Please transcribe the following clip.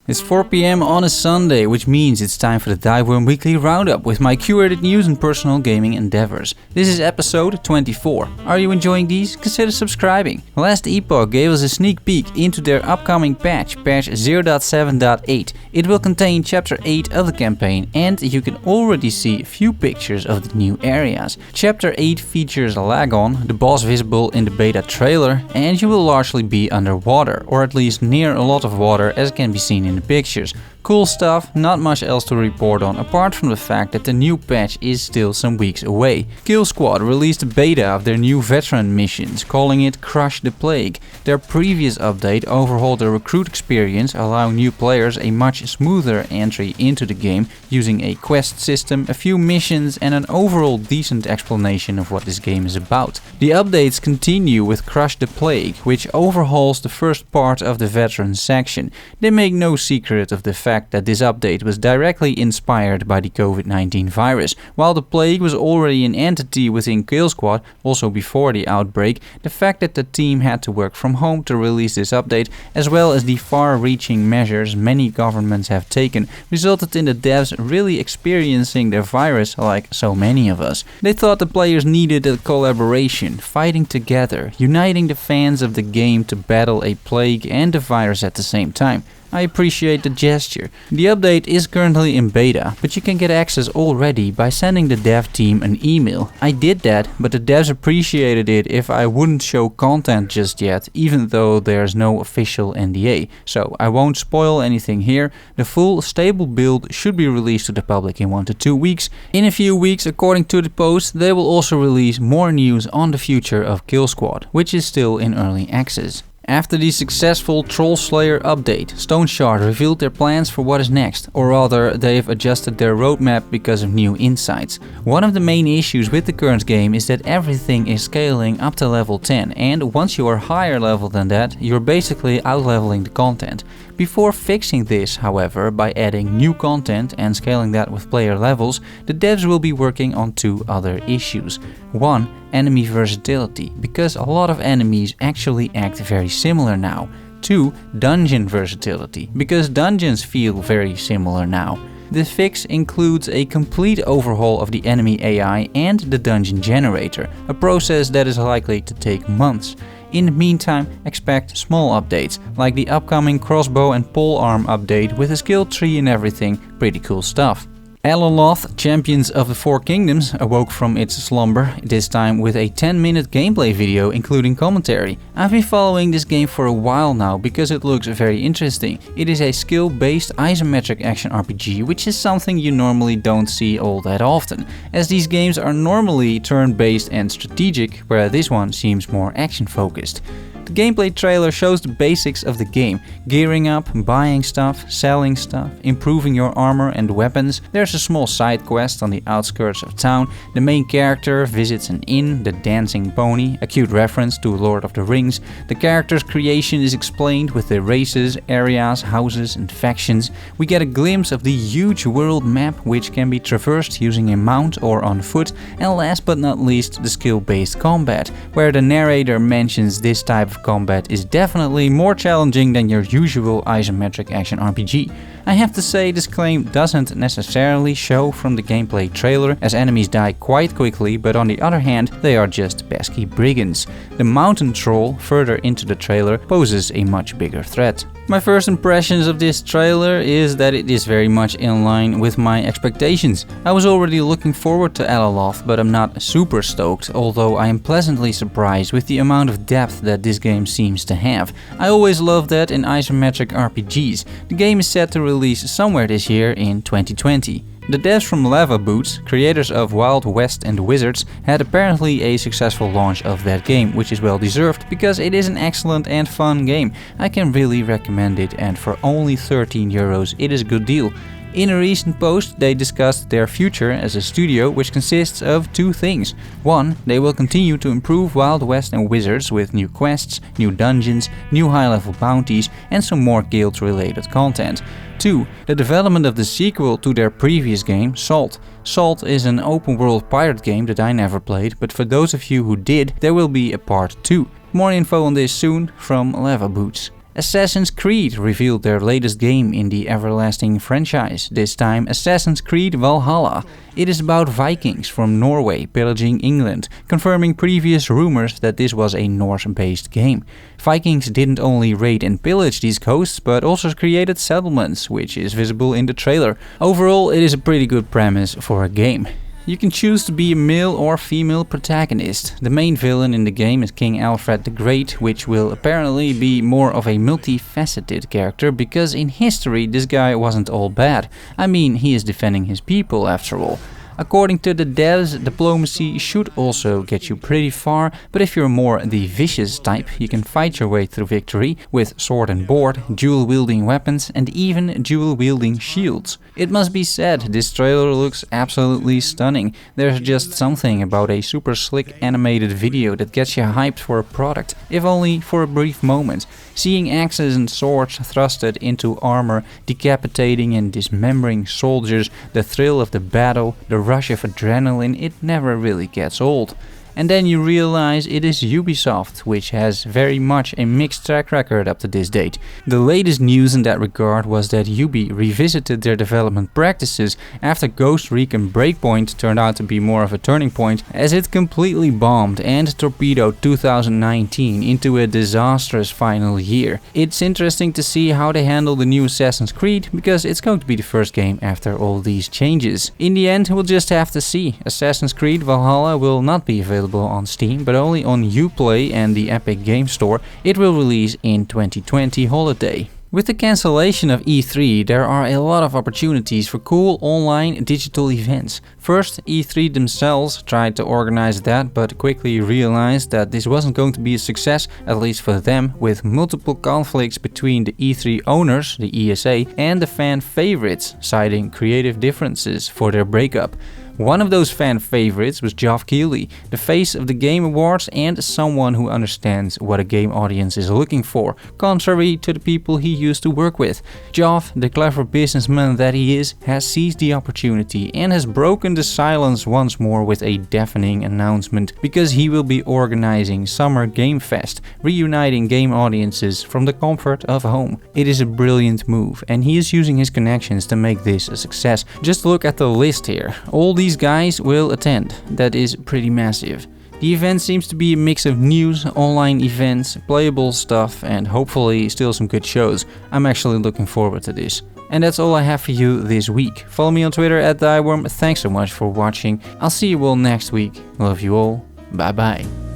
It's 4 PM on a Sunday, which means it's time for the Thyworm Weekly Roundup with my curated news and personal gaming endeavors. This is episode 24. Are you enjoying these? Consider subscribing. Last Epoch gave us a sneak peek into their upcoming patch 0.7.8. It will contain chapter 8 of the campaign, and you can already see a few pictures of the new areas. Chapter 8 features Lagon, the boss visible in the beta trailer, and you will largely be underwater, or at least near a lot of water as can be seen in the pictures. Cool stuff, not much else to report on apart from the fact that the new patch is still some weeks away. Killsquad released a beta of their new veteran missions, calling it Crush the Plague. Their previous update overhauled the recruit experience, allowing new players a much smoother entry into the game using a quest system, a few missions and an overall decent explanation of what this game is about. The updates continue with Crush the Plague, which overhauls the first part of the veteran section. They make no secret of the fact that this update was directly inspired by the COVID-19 virus. While the plague was already an entity within Killsquad, also before the outbreak, the fact that the team had to work from home to release this update, as well as the far-reaching measures many governments have taken, resulted in the devs really experiencing the virus like so many of us. They thought the players needed a collaboration, fighting together, uniting the fans of the game to battle a plague and the virus at the same time. I appreciate the gesture. The update is currently in beta, but you can get access already by sending the dev team an email. I did that, but the devs appreciated it if I wouldn't show content just yet, even though there's no official NDA. So I won't spoil anything here. The full stable build should be released to the public in 1 to 2 weeks. In a few weeks, according to the post, they will also release more news on the future of Killsquad, which is still in early access. After the successful Troll Slayer update, Stone Shard revealed their plans for what is next, or rather they've adjusted their roadmap because of new insights. One of the main issues with the current game is that everything is scaling up to level 10, and once you are higher level than that, you're basically out-leveling the content. Before fixing this, however, by adding new content and scaling that with player levels, the devs will be working on 2 other issues. 1. Enemy versatility, because a lot of enemies actually act very similar now. 2. Dungeon versatility, because dungeons feel very similar now. The fix includes a complete overhaul of the enemy AI and the dungeon generator, a process that is likely to take months. In the meantime, expect small updates, like the upcoming crossbow and polearm update with a skill tree and everything, pretty cool stuff. Alaloth, Champions of the Four Kingdoms, awoke from its slumber, this time with a 10-minute gameplay video including commentary. I've been following this game for a while now because it looks very interesting. It is a skill-based isometric action RPG, which is something you normally don't see all that often, as these games are normally turn-based and strategic, where this one seems more action-focused. The gameplay trailer shows the basics of the game: gearing up, buying stuff, selling stuff, improving your armor and weapons. There's a small side quest on the outskirts of town. The main character visits an inn, the Dancing Pony, a cute reference to Lord of the Rings. The character's creation is explained with the races, areas, houses and factions. We get a glimpse of the huge world map, which can be traversed using a mount or on foot. And last but not least, the skill-based combat, where the narrator mentions this type of combat is definitely more challenging than your usual isometric action RPG. I have to say this claim doesn't necessarily show from the gameplay trailer, as enemies die quite quickly, but on the other hand they are just pesky brigands. The mountain troll further into the trailer poses a much bigger threat. My first impressions of this trailer is that it is very much in line with my expectations. I was already looking forward to Alaloth, but I'm not super stoked, although I am pleasantly surprised with the amount of depth that this game seems to have. I always love that in isometric RPGs. The game is set to release somewhere this year in 2020. The devs from Lava Boots, creators of Wild West and Wizards, had apparently a successful launch of that game, which is well deserved because it is an excellent and fun game. I can really recommend it, and for only €13 it is a good deal. In a recent post, they discussed their future as a studio, which consists of 2 things. 1. They will continue to improve Wild West and Wizards with new quests, new dungeons, new high-level bounties and some more guild-related content. 2. The development of the sequel to their previous game, Salt. Salt is an open-world pirate game that I never played, but for those of you who did, there will be a part 2. More info on this soon from Lava Boots. Assassin's Creed revealed their latest game in the everlasting franchise, this time Assassin's Creed Valhalla. It is about Vikings from Norway pillaging England, confirming previous rumors that this was a Norse-based game. Vikings didn't only raid and pillage these coasts, but also created settlements, which is visible in the trailer. Overall, it is a pretty good premise for a game. You can choose to be a male or female protagonist. The main villain in the game is King Alfred the Great, which will apparently be more of a multifaceted character because in history this guy wasn't all bad. I mean, he is defending his people after all. According to the devs, diplomacy should also get you pretty far, but if you're more the vicious type, you can fight your way through victory with sword and board, dual-wielding weapons and even dual-wielding shields. It must be said, this trailer looks absolutely stunning. There's just something about a super slick animated video that gets you hyped for a product, if only for a brief moment. Seeing axes and swords thrusted into armor, decapitating and dismembering soldiers, the thrill of the battle, the rush of adrenaline, it never really gets old. And then you realize it is Ubisoft, which has very much a mixed track record up to this date. The latest news in that regard was that Ubi revisited their development practices after Ghost Recon Breakpoint turned out to be more of a turning point, as it completely bombed and torpedoed 2019 into a disastrous final year. It's interesting to see how they handle the new Assassin's Creed, because it's going to be the first game after all these changes. In the end, we'll just have to see. Assassin's Creed Valhalla will not be available on Steam, but only on Uplay and the Epic Game Store. It will release in 2020 holiday. With the cancellation of E3, there are a lot of opportunities for cool online digital events. First, E3 themselves tried to organize that, but quickly realized that this wasn't going to be a success, at least for them, with multiple conflicts between the E3 owners, the ESA, and the fan favorites, citing creative differences for their breakup. One of those fan favorites was Geoff Keighley, the face of the Game Awards and someone who understands what a game audience is looking for, contrary to the people he used to work with. Geoff, the clever businessman that he is, has seized the opportunity and has broken the silence once more with a deafening announcement, because he will be organizing SummerGameFest, reuniting game audiences from the comfort of home. It is a brilliant move, and he is using his connections to make this a success. Just look at the list here. All these guys will attend. That is pretty massive. The event seems to be a mix of news, online events, playable stuff, and hopefully still some good shows. I'm actually looking forward to this. And that's all I have for you this week. Follow me on Twitter @Thyworm. Thanks so much for watching. I'll see you all next week. Love you all. Bye bye.